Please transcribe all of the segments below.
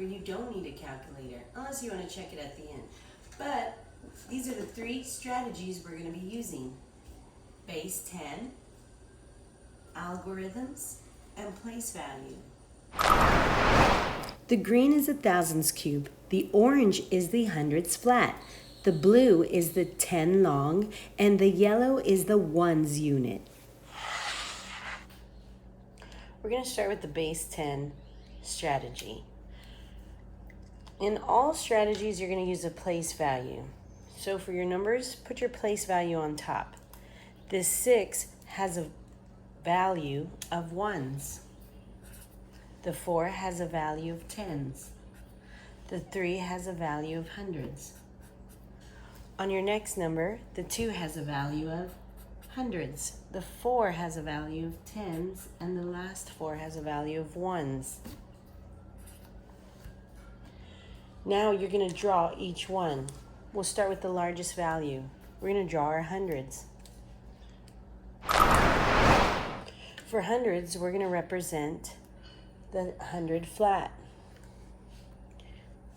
where you don't need a calculator, unless you want to check it at the end. But these are the 3 strategies we're going to be using: base 10, algorithms, and place value. The green is the thousands cube, the orange is the hundreds flat, the blue is the 10 long, and the yellow is the ones unit. We're going to start with the base 10 strategy. In all strategies, you're going to use a place value. So for your numbers, put your place value on top. This 6 has a value of ones. The 4 has a value of tens. The 3 has a value of hundreds. On your next number, the 2 has a value of hundreds. The 4 has a value of tens, and the last 4 has a value of ones. Now you're going to draw each one. We'll start with the largest value. We're going to draw our hundreds. For hundreds, we're going to represent the 100 flat.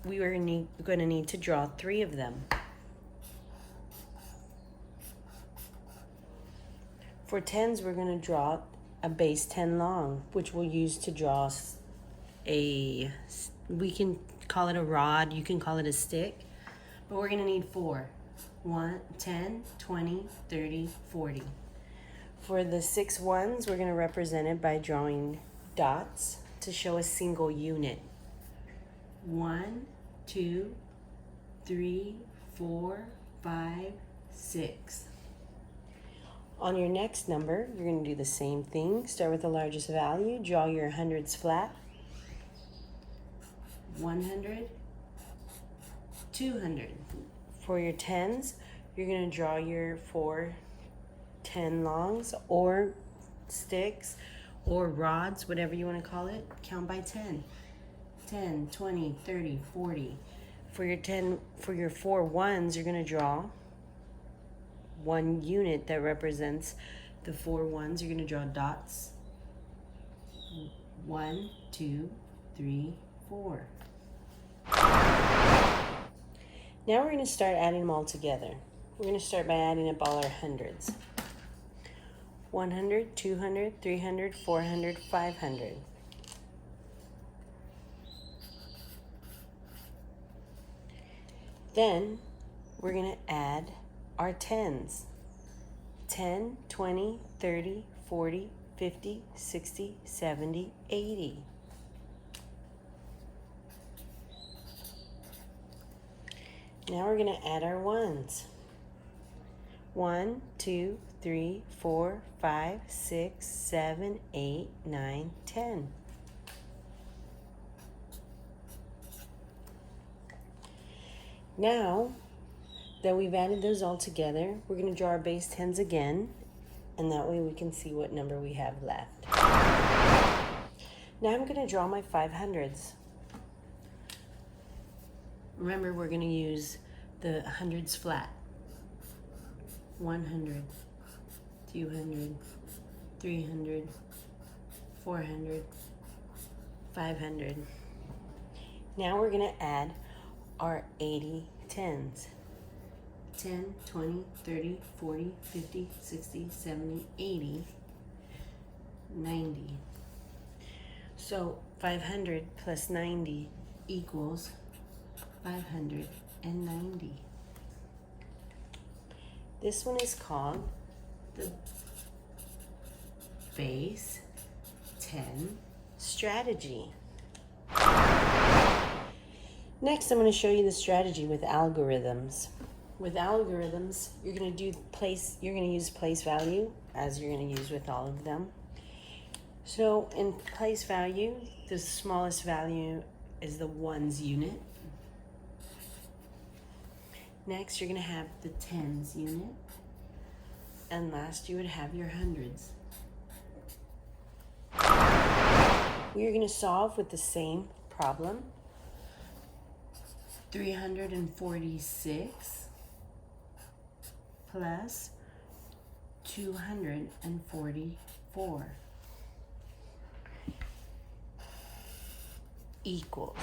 We are going to need to draw 3 of them. For tens, we're going to draw a base 10 long, which we'll use to draw we can call it a rod, you can call it a stick, but we're going to need 4. 10, 20, 30, 40. For the 6 ones, we're going to represent it by drawing dots to show a single unit. 1, 2, 3, 4, 5, 6. On your next number, you're going to do the same thing. Start with the largest value, draw your hundreds flat. 100, 200. For your tens, you're going to draw your 4 10 longs or sticks or rods, whatever you want to call it. Count by 10. 10, 20, 30, 40. For your 4 ones, you're going to draw 1 unit that represents the 4 ones. You're going to draw dots. 1, 2, 3, 4. Now we're going to start adding them all together. We're going to start by adding up all our hundreds. 100, 200, 300, 400, 500. Then we're going to add our tens. 10, 20, 30, 40, 50, 60, 70, 80. Now we're going to add our ones. 1, 2, 3, 4, 5, 6, 7, 8, 9, 10. Now that we've added those all together, we're going to draw our base tens again, and that way we can see what number we have left. Now I'm going to draw my 500s. Remember, we're going to use the hundreds flat. 100, 200, 300, 400, 500. Now we're going to add our 80 tens. 10, 20, 30, 40, 50, 60, 70, 80, 90. So 500 plus 90 equals 590. This one is called the base 10 strategy. Next, I'm going to show you the strategy with algorithms. With algorithms, you're going to use place value, as you're going to use with all of them. So in place value, the smallest value is the ones unit. Next, you're going to have the tens unit. And last, you would have your hundreds. We are going to solve with the same problem. 346 plus 244. equals.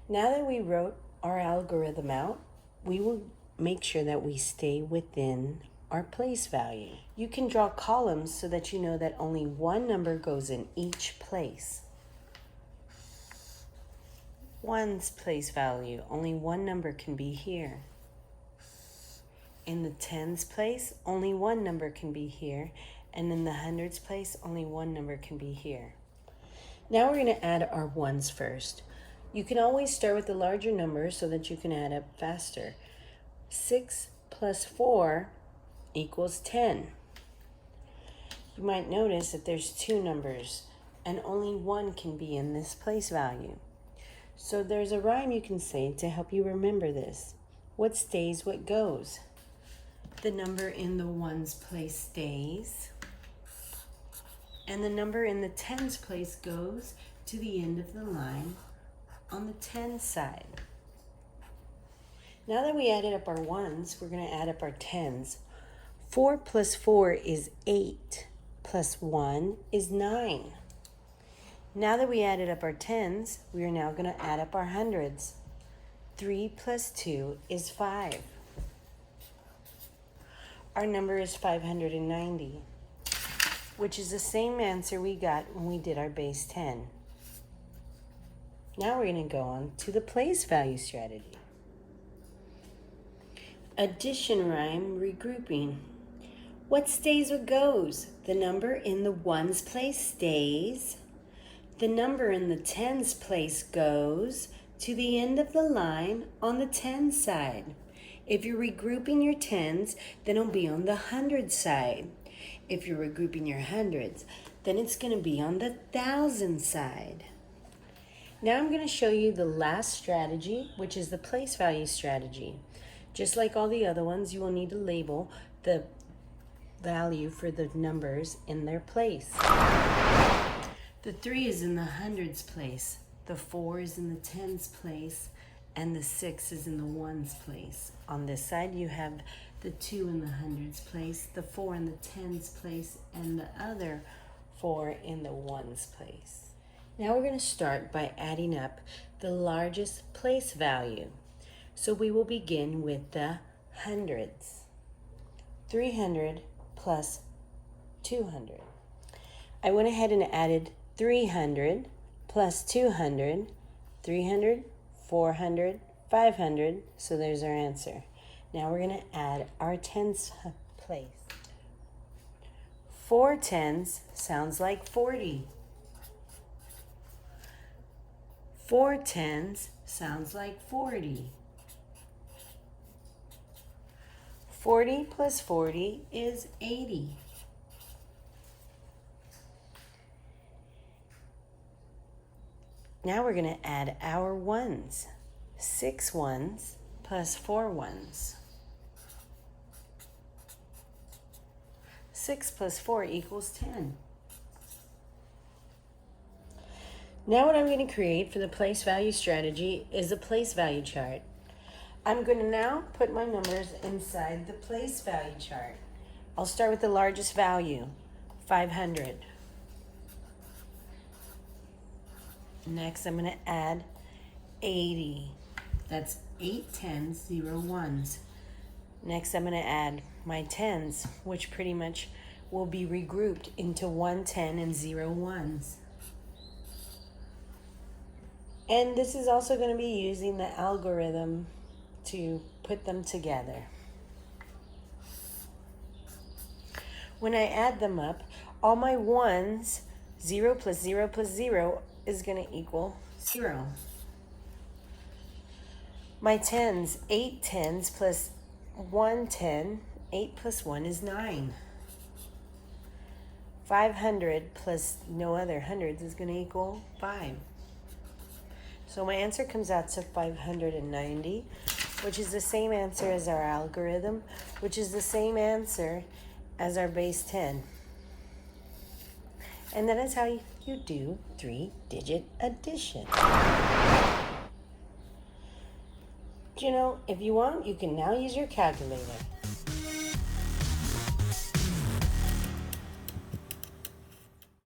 Now that we wrote our algorithm out, we will make sure that we stay within our place value. You can draw columns so that you know that only one number goes in each place. One's place value, only one number can be here. In the tens place, only one number can be here. And in the hundreds place, only one number can be here. Now we're going to add our ones first. You can always start with the larger number so that you can add up faster. 6 plus 4 equals 10. You might notice that there's two numbers and only one can be in this place value. So there's a rhyme you can say to help you remember this. What stays, what goes? The number in the ones place stays, and the number in the tens place goes to the end of the line on the tens side. Now that we added up our ones, we're going to add up our tens. 4 plus 4 is 8, plus 1 is 9. Now that we added up our tens, we are now going to add up our hundreds. 3 plus 2 is 5. Our number is 590, which is the same answer we got when we did our base 10. Now we're going to go on to the place value strategy. Addition rhyme regrouping. What stays, what goes? The number in the ones place stays. The number in the tens place goes to the end of the line on the tens side. If you're regrouping your tens, then it'll be on the hundreds side. If you're regrouping your hundreds, then it's going to be on the thousand side. Now I'm going to show you the last strategy, which is the place value strategy. Just like all the other ones, you will need to label the value for the numbers in their place. The 3 is in the hundreds place, the 4 is in the tens place, and the 6 is in the ones place. On this side, you have the 2 in the hundreds place, the 4 in the tens place, and the other 4 in the ones place. Now we're going to start by adding up the largest place value. So we will begin with the hundreds. 300 plus 200. I went ahead and added 300 plus 200, 300, 400, 500, so there's our answer. Now we're going to add our tens place. 4 tens sounds like 40. 4 tens sounds like 40. 40 plus 40 is 80. Now we're going to add our ones. 6 ones plus 4 ones. 6 plus 4 equals 10. Now what I'm going to create for the place value strategy is a place value chart. I'm going to now put my numbers inside the place value chart. I'll start with the largest value, 500. Next, I'm going to add 80. That's 8 tens, 0 ones. Next, I'm going to add my tens, which pretty much will be regrouped into 1 10 and 0 ones. And this is also going to be using the algorithm to put them together. When I add them up, all my ones, 0 plus 0 plus 0 is going to equal 0. My tens, 8 tens plus 1 10, 8 plus 1 is 9. 500 plus no other hundreds is going to equal 5. So my answer comes out to 590, which is the same answer as our algorithm, which is the same answer as our base 10. And that is how you do 3-digit addition. You know, if you want, you can now use your calculator.